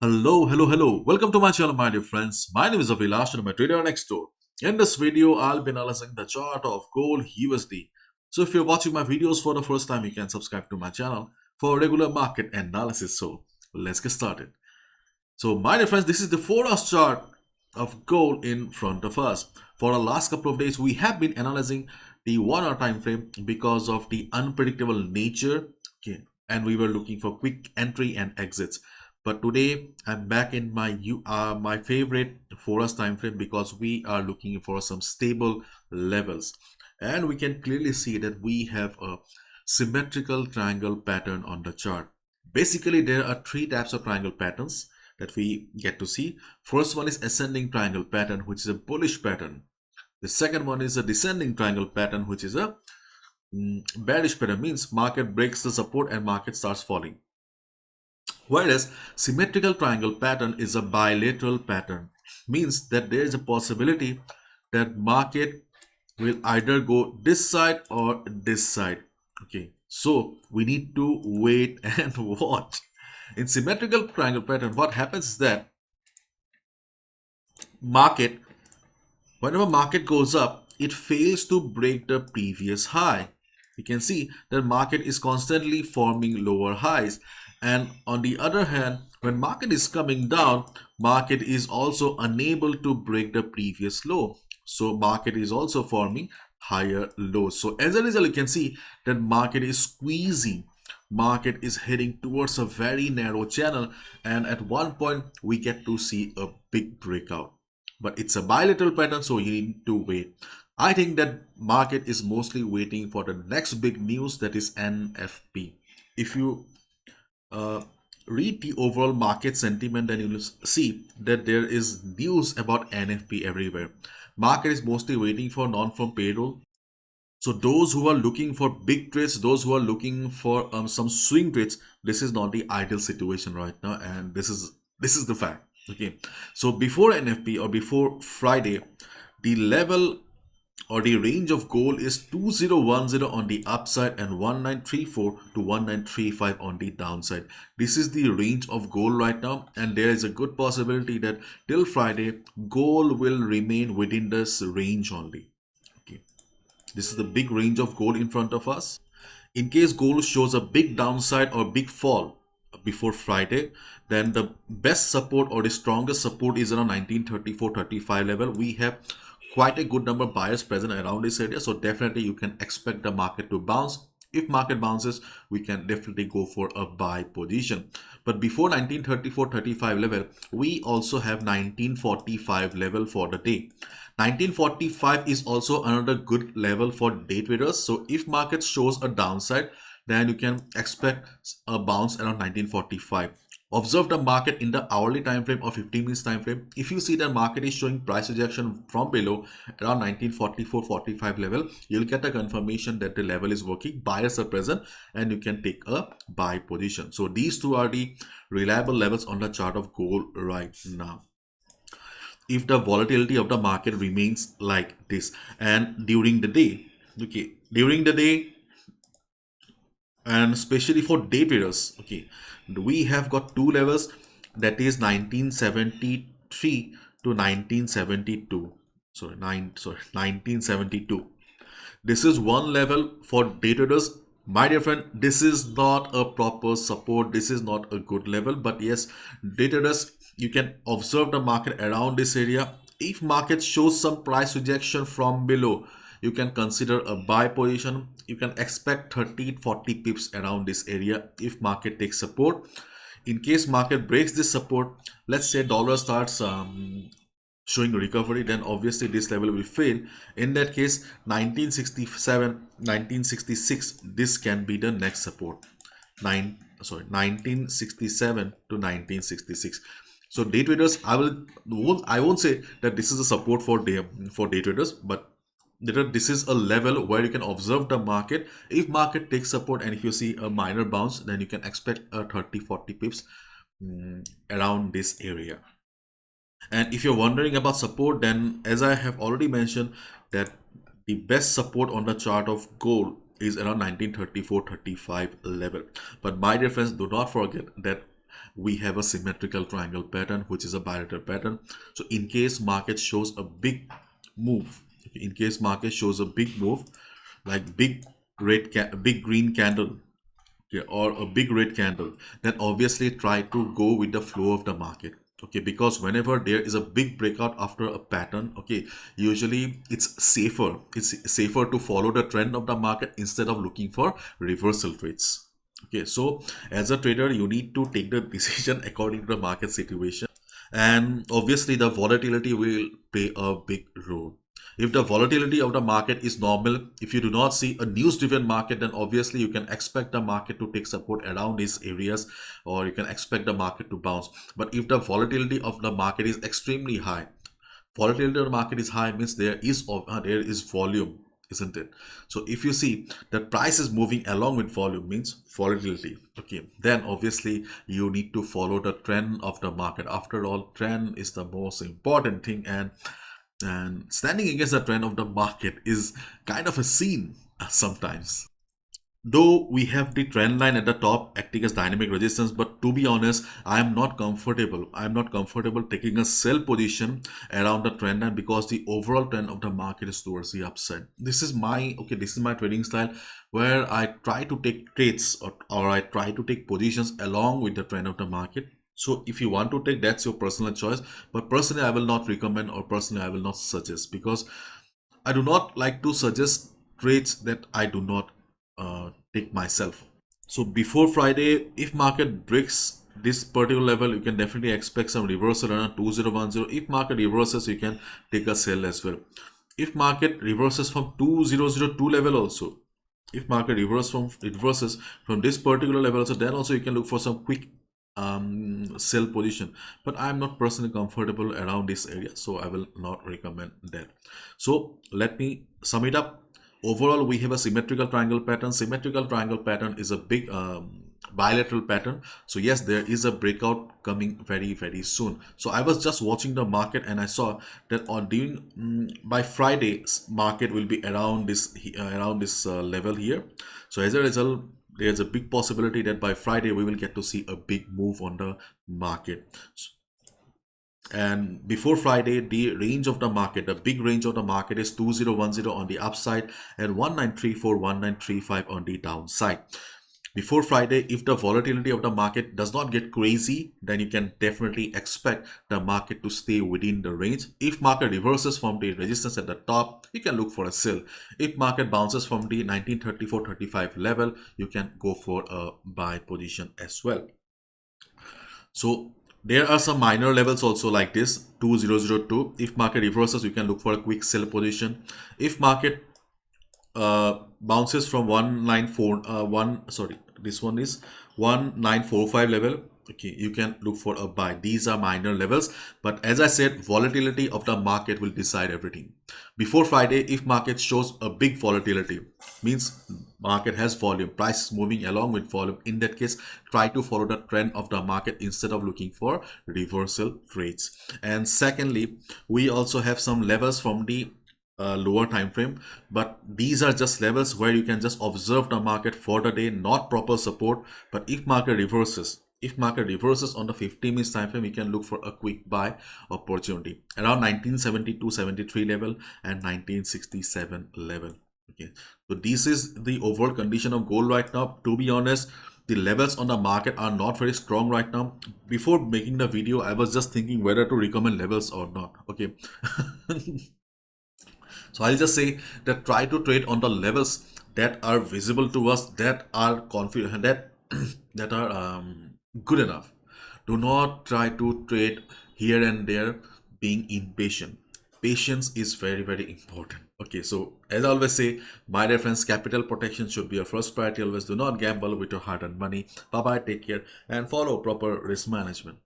Hello. Welcome to my channel, my dear friends. My name is Avilash and I'm a trader next door. In this video, I'll be analyzing the chart of gold USD. So if you're watching my videos for the first time, you can subscribe to my channel for regular market analysis. So let's get started. So my dear friends, this is the 4 hours chart of gold in front of us. For the last couple of days, we have been analyzing the 1 hour time frame because of the unpredictable nature. Okay, and we were looking for quick entry and exits. But today I'm back in my favorite 4 hours time frame because we are looking for some stable levels, and we can clearly see that we have a symmetrical triangle pattern on the chart. Basically, there are three types of triangle patterns that we get to see. First one is ascending triangle pattern, which is a bullish pattern. The second one is a descending triangle pattern, which is a bearish pattern, means market breaks the support and market starts falling. Whereas symmetrical triangle pattern is a bilateral pattern, means that there is a possibility that market will either go this side or this side. Okay, so we need to wait and watch. In symmetrical triangle pattern, what happens is that market, whenever market goes up, it fails to break the previous high. You can see that market is constantly forming lower highs, and on the other hand, when market is coming down, market is also unable to break the previous low, so market is also forming higher lows. So as a result, you can see that market is squeezing, market is heading towards a very narrow channel, and at one point we get to see a big breakout. But it's a bilateral pattern, so you need to wait. I think that market is mostly waiting for the next big news, that is NFP. If you uh, read the overall market sentiment, then you'll see that there is news about NFP everywhere. Market is mostly waiting for non-farm payroll. So those who are looking for big trades, those who are looking for some swing trades, this is not the ideal situation right now, and this is the fact. Okay, so before NFP or before Friday, the level or the range of gold is 2010 on the upside and 1934 to 1935 on the downside. This is the range of gold right now, and there is a good possibility that till Friday gold will remain within this range only. Okay, this is the big range of gold in front of us. In case gold shows a big downside or big fall before Friday, then the best support or the strongest support is around 1934-35 level. We have quite a good number of buyers present around this area, so definitely you can expect the market to bounce. If market bounces, we can definitely go for a buy position. But before 1934-35 level, we also have 1945 level for the day. 1945 is also another good level for day traders. So if market shows a downside, then you can expect a bounce around 1945. Observe the market in the hourly time frame or 15 minutes time frame. If you see the market is showing price rejection from below around 1944-45 level, you'll get a confirmation that the level is working, buyers are present, and you can take a buy position. So these two are the reliable levels on the chart of gold right now. If the volatility of the market remains like this and during the day, okay, during the day, and especially for day traders, okay, we have got two levels, that is 1973 to 1972. Sorry, 1972. This is one level for day traders. My dear friend, this is not a proper support, this is not a good level, but yes, day traders, you can observe the market around this area. If market shows some price rejection from below, you can consider a buy position. You can expect 30-40 pips around this area if market takes support. In case market breaks this support, let's say dollar starts showing recovery, then obviously this level will fail. In that case, 1967, 1966, this can be the next support. 1967 to 1966. So day traders, I won't say that this is a support for day traders, but this is a level where you can observe the market. If market takes support and if you see a minor bounce, then you can expect a 30-40 pips around this area. And if you're wondering about support, then as I have already mentioned, that the best support on the chart of gold is around 1934-35 level. But my dear friends, do not forget that we have a symmetrical triangle pattern, which is a bilateral pattern. So in case market shows a big move, in case market shows a big move, like big green candle, okay, or a big red candle, then obviously try to go with the flow of the market. Okay, because whenever there is a big breakout after a pattern, okay, usually it's safer to follow the trend of the market instead of looking for reversal trades. Okay, so as a trader, you need to take the decision according to the market situation, and obviously the volatility will play a big role. If the volatility of the market is normal, if you do not see a news driven market, then obviously you can expect the market to take support around these areas, or you can expect the market to bounce. But if the volatility of the market is extremely high, volatility of the market is high means there is volume, isn't it? So if you see that price is moving along with volume, means volatility, okay, then obviously you need to follow the trend of the market. After all, trend is the most important thing, and standing against the trend of the market is kind of a scene sometimes. Though we have the trend line at the top acting as dynamic resistance, but to be honest, I am not comfortable. I am not comfortable taking a sell position around the trend line, because the overall trend of the market is towards the upside. This is my trading style, where I try to take trades, or I try to take positions along with the trend of the market. So if you want to take, that's your personal choice. But personally, I will not recommend, or personally, I will not suggest, because I do not like to suggest trades that I do not take myself. So before Friday, if market breaks this particular level, you can definitely expect some reversal around 2010. If market reverses, you can take a sell as well. If market reverses from 2002 level also, if market reverses from this particular level also, then also you can look for some quick sell position. But I'm not personally comfortable around this area, so I will not recommend that. So let me sum it up. Overall, we have a symmetrical triangle pattern. Symmetrical triangle pattern is a big bilateral pattern. So yes, there is a breakout coming very, very soon. So I was just watching the market, and I saw that on during by Friday, market will be around this level here. So as a result, there's a big possibility that by Friday we will get to see a big move on the market. And before Friday, the range of the market, the big range of the market, is 2010 on the upside and 1934, 1935 on the downside. Before Friday, if the volatility of the market does not get crazy, then you can definitely expect the market to stay within the range. If market reverses from the resistance at the top, you can look for a sell. If market bounces from the 1934-35 level, you can go for a buy position as well. So there are some minor levels also, like this 2002. If market reverses, you can look for a quick sell position. If market bounces from 194 this one is 1945 level, okay, you can look for a buy. These are minor levels, but as I said, volatility of the market will decide everything. Before Friday, if market shows a big volatility, means market has volume, price is moving along with volume. In that case, try to follow the trend of the market instead of looking for reversal trades. And secondly, we also have some levels from the lower time frame, but these are just levels where you can just observe the market for the day, not proper support. But if market reverses on the 50 minutes time frame, we can look for a quick buy opportunity around 1972-73 level and 1967 level. Okay, so this is the overall condition of gold right now. To be honest, the levels on the market are not very strong right now. Before making the video, I was just thinking whether to recommend levels or not. Okay. So I'll just say that try to trade on the levels that are visible to us, that are confident, that are good enough. Do not try to trade here and there being impatient. Patience is very, very important. Okay, so as I always say, my dear friends, capital protection should be your first priority. Always do not gamble with your hard-earned money. Bye bye, take care, and follow proper risk management.